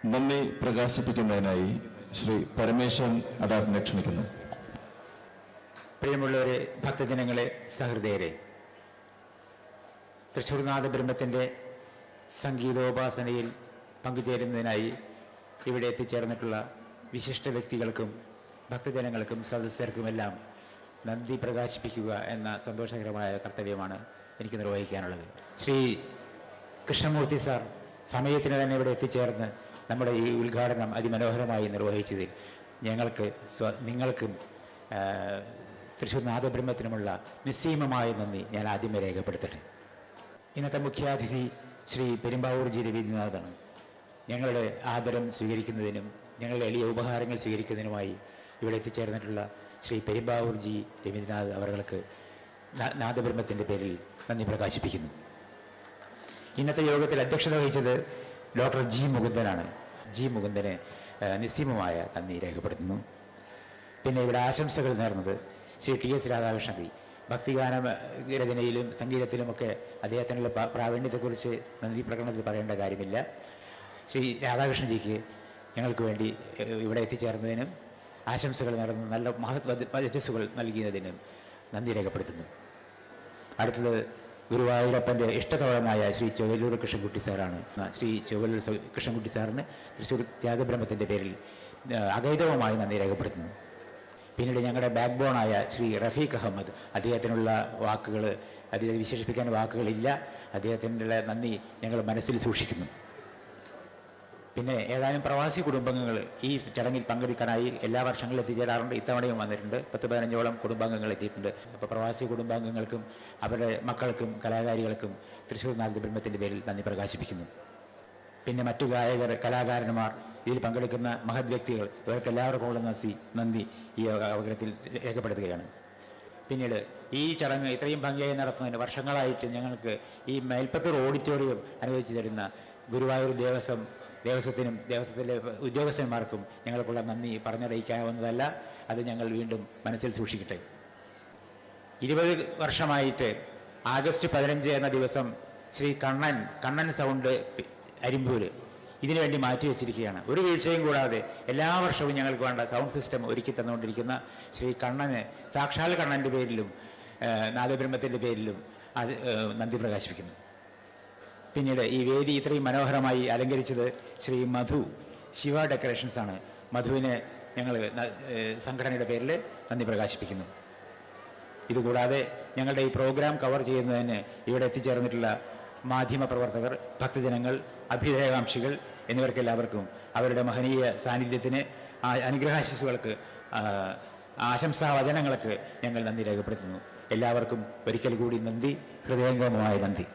നന്ദി പ്രകാശിപ്പിക്കുന്നതിനായി ശ്രീ പരമേശ്വരൻ അടാറിനെ ക്ഷണിക്കുന്നു. പ്രിയമുള്ളവരെ, ഭക്തജനങ്ങളെ, സഹൃദയരെ, തൃശ്ശൂർനാഥ ബ്രഹ്മത്തിൻ്റെ സംഗീതോപാസനയിൽ പങ്കുചേരുന്നതിനായി ഇവിടെ എത്തിച്ചേർന്നിട്ടുള്ള വിശിഷ്ട വ്യക്തികൾക്കും ഭക്തജനങ്ങൾക്കും സദസ്യർക്കുമെല്ലാം നന്ദി പ്രകാശിപ്പിക്കുക എന്ന സന്തോഷകരമായ കർത്തവ്യമാണ് എനിക്ക് നിർവഹിക്കാനുള്ളത്. ശ്രീ കൃഷ്ണമൂർത്തി സാർ സമയത്തിന് തന്നെ ഇവിടെ എത്തിച്ചേർന്ന് നമ്മുടെ ഈ ഉദ്ഘാടനം അതിമനോഹരമായി നിർവഹിച്ചതിൽ നിങ്ങൾക്കും തൃശ്ശൂർ നാദബ്രഹ്മത്തിനുമുള്ള നിസ്സീമമായ നന്ദി ഞാൻ ആദ്യമേ രേഖപ്പെടുത്തട്ടെ. ഇന്നത്തെ മുഖ്യാതിഥി ശ്രീ പെരുമ്പാവൂർ ജി രവീന്ദ്രനാഥാണ്. ഞങ്ങളുടെ ആദരം സ്വീകരിക്കുന്നതിനും ഞങ്ങളുടെ എളിയ ഉപഹാരങ്ങൾ സ്വീകരിക്കുന്നതിനുമായി ഇവിടെ എത്തിച്ചേർന്നിട്ടുള്ള ശ്രീ പെരുമ്പാവൂർ ജി രവീന്ദ്രനാഥ് അവർക്ക് നാദബ്രഹ്മത്തിൻ്റെ പേരിൽ നന്ദി പ്രകാശിപ്പിക്കുന്നു. ഇന്നത്തെ യോഗത്തിൽ അധ്യക്ഷത വഹിച്ചത് ഡോക്ടർ ജി മുകുന്ദനാണ്. ജി മുകുന്ദന് നിസ്സീമമായ നന്ദി രേഖപ്പെടുത്തുന്നു. പിന്നെ ഇവിടെ ആശംസകൾ നേർന്നത് ശ്രീ ടി എസ് രാധാകൃഷ്ണൻ. ഭക്തിഗാന രചനയിലും സംഗീതത്തിലുമൊക്കെ അദ്ദേഹത്തിനുള്ള പ്രാവീണ്യത്തെക്കുറിച്ച് നന്ദി പ്രകടനത്തിൽ പറയേണ്ട കാര്യമില്ല. ശ്രീ രാധാകൃഷ്ണൻജിക്ക് ഞങ്ങൾക്ക് വേണ്ടി ഇവിടെ എത്തിച്ചേർന്നതിനും ആശംസകൾ നേർന്ന് നല്ല വജസ്സുകൾ നൽകിയതിനും നന്ദി രേഖപ്പെടുത്തുന്നു. അടുത്തത് ഗുരുവായൂരപ്പൻ്റെ ഇഷ്ടത്തോഴനായ ശ്രീ ചൊവ്വല്ലൂർ കൃഷ്ണൻകുട്ടി സാറാണ്. ശ്രീ ചൊവ്വല്ലൂർ കൃഷ്ണൻകുട്ടി സാറിന് തൃശ്ശൂർ ത്യാഗബ്രഹ്മത്തിൻ്റെ പേരിൽ അഗൈതവമായി നന്ദി രേഖപ്പെടുത്തുന്നു. പിന്നീട് ഞങ്ങളുടെ ബാക്ക് ബോണായ ശ്രീ റഫീഖ് അഹമ്മദ്, അദ്ദേഹത്തിനുള്ള വാക്കുകൾ, അദ്ദേഹത്തെ വിശേഷിപ്പിക്കാൻ വാക്കുകളില്ല. അദ്ദേഹത്തിനുള്ള നന്ദി ഞങ്ങൾ മനസ്സിൽ സൂക്ഷിക്കുന്നു. പിന്നെ ഏതാനും പ്രവാസി കുടുംബാംഗങ്ങൾ ഈ ചടങ്ങിൽ പങ്കെടുക്കാനായി എല്ലാ വർഷങ്ങളിലും എത്തിച്ചേരാറുണ്ട്. ഇത്തവണയും വന്നിട്ടുണ്ട്. 10-15ഓളം കുടുംബാംഗങ്ങൾ എത്തിയിട്ടുണ്ട്. അപ്പോൾ പ്രവാസി കുടുംബാംഗങ്ങൾക്കും അവരുടെ മക്കൾക്കും കലാകാരികൾക്കും തൃശ്ശൂർ നാദബ്രഹ്മത്തിൻ്റെ പേരിൽ നന്ദി പ്രകാശിപ്പിക്കുന്നു. പിന്നെ മറ്റു ഗായകർ, കലാകാരന്മാർ, ഇതിൽ പങ്കെടുക്കുന്ന മഹത് വ്യക്തികൾ, ഇവർക്കെല്ലാവർക്കുമുള്ള നന്ദി ഈ അവസരത്തിൽ രേഖപ്പെടുത്തുകയാണ്. പിന്നീട് ഈ ചടങ്ങ് ഇത്രയും ഭംഗിയായി നടത്തുന്നതിന് വർഷങ്ങളായിട്ട് ഞങ്ങൾക്ക് ഈ മേൽപ്പത്തൂർ ഓഡിറ്റോറിയം അനുവദിച്ചു തരുന്ന ഗുരുവായൂർ ദേവസ്വത്തിനും ദേവസ്വത്തിലെ ഉദ്യോഗസ്ഥന്മാർക്കും ഞങ്ങൾക്കുള്ള നന്ദി പറഞ്ഞറിയിക്കാവുന്നതല്ല. അത് ഞങ്ങൾ വീണ്ടും മനസ്സിൽ സൂക്ഷിക്കട്ടെ. 20 വർഷമായിട്ട് ആഗസ്റ്റ് 15 എന്ന ദിവസം ശ്രീ കണ്ണൻ സൗണ്ട് അരിമ്പൂർ ഇതിനുവേണ്ടി മാറ്റിവെച്ചിരിക്കുകയാണ്. ഒരു വീഴ്ചയും കൂടാതെ എല്ലാ വർഷവും ഞങ്ങൾക്ക് വേണ്ട സൗണ്ട് സിസ്റ്റം ഒരുക്കി തന്നുകൊണ്ടിരിക്കുന്ന ശ്രീ കണ്ണന്, സാക്ഷാൽ കണ്ണൻ്റെ പേരിലും നാദബ്രഹ്മത്തിൻ്റെ പേരിലും നന്ദി പ്രകാശിപ്പിക്കുന്നു. പിന്നീട് ഈ വേദി ഇത്രയും മനോഹരമായി അലങ്കരിച്ചത് ശ്രീ മധു ശിവ ഡെക്കറേഷൻസ് ആണ്. മധുവിന് ഞങ്ങൾ സംഘടനയുടെ പേരിൽ നന്ദി പ്രകാശിപ്പിക്കുന്നു. ഇതുകൂടാതെ ഞങ്ങളുടെ ഈ പ്രോഗ്രാം കവർ ചെയ്യുന്നതിന് ഇവിടെ എത്തിച്ചേർന്നിട്ടുള്ള മാധ്യമപ്രവർത്തകർ, ഭക്തജനങ്ങൾ, അഭ്യുദയകാംക്ഷികൾ എന്നിവർക്കെല്ലാവർക്കും അവരുടെ മഹനീയ സാന്നിധ്യത്തിന്, അനുഗ്രഹാശിസുകൾക്ക്, ആശംസാവചനങ്ങൾക്ക് ഞങ്ങൾ നന്ദി രേഖപ്പെടുത്തുന്നു. എല്ലാവർക്കും ഒരിക്കൽ കൂടി നന്ദി, ഹൃദയംഗമമായ നന്ദി.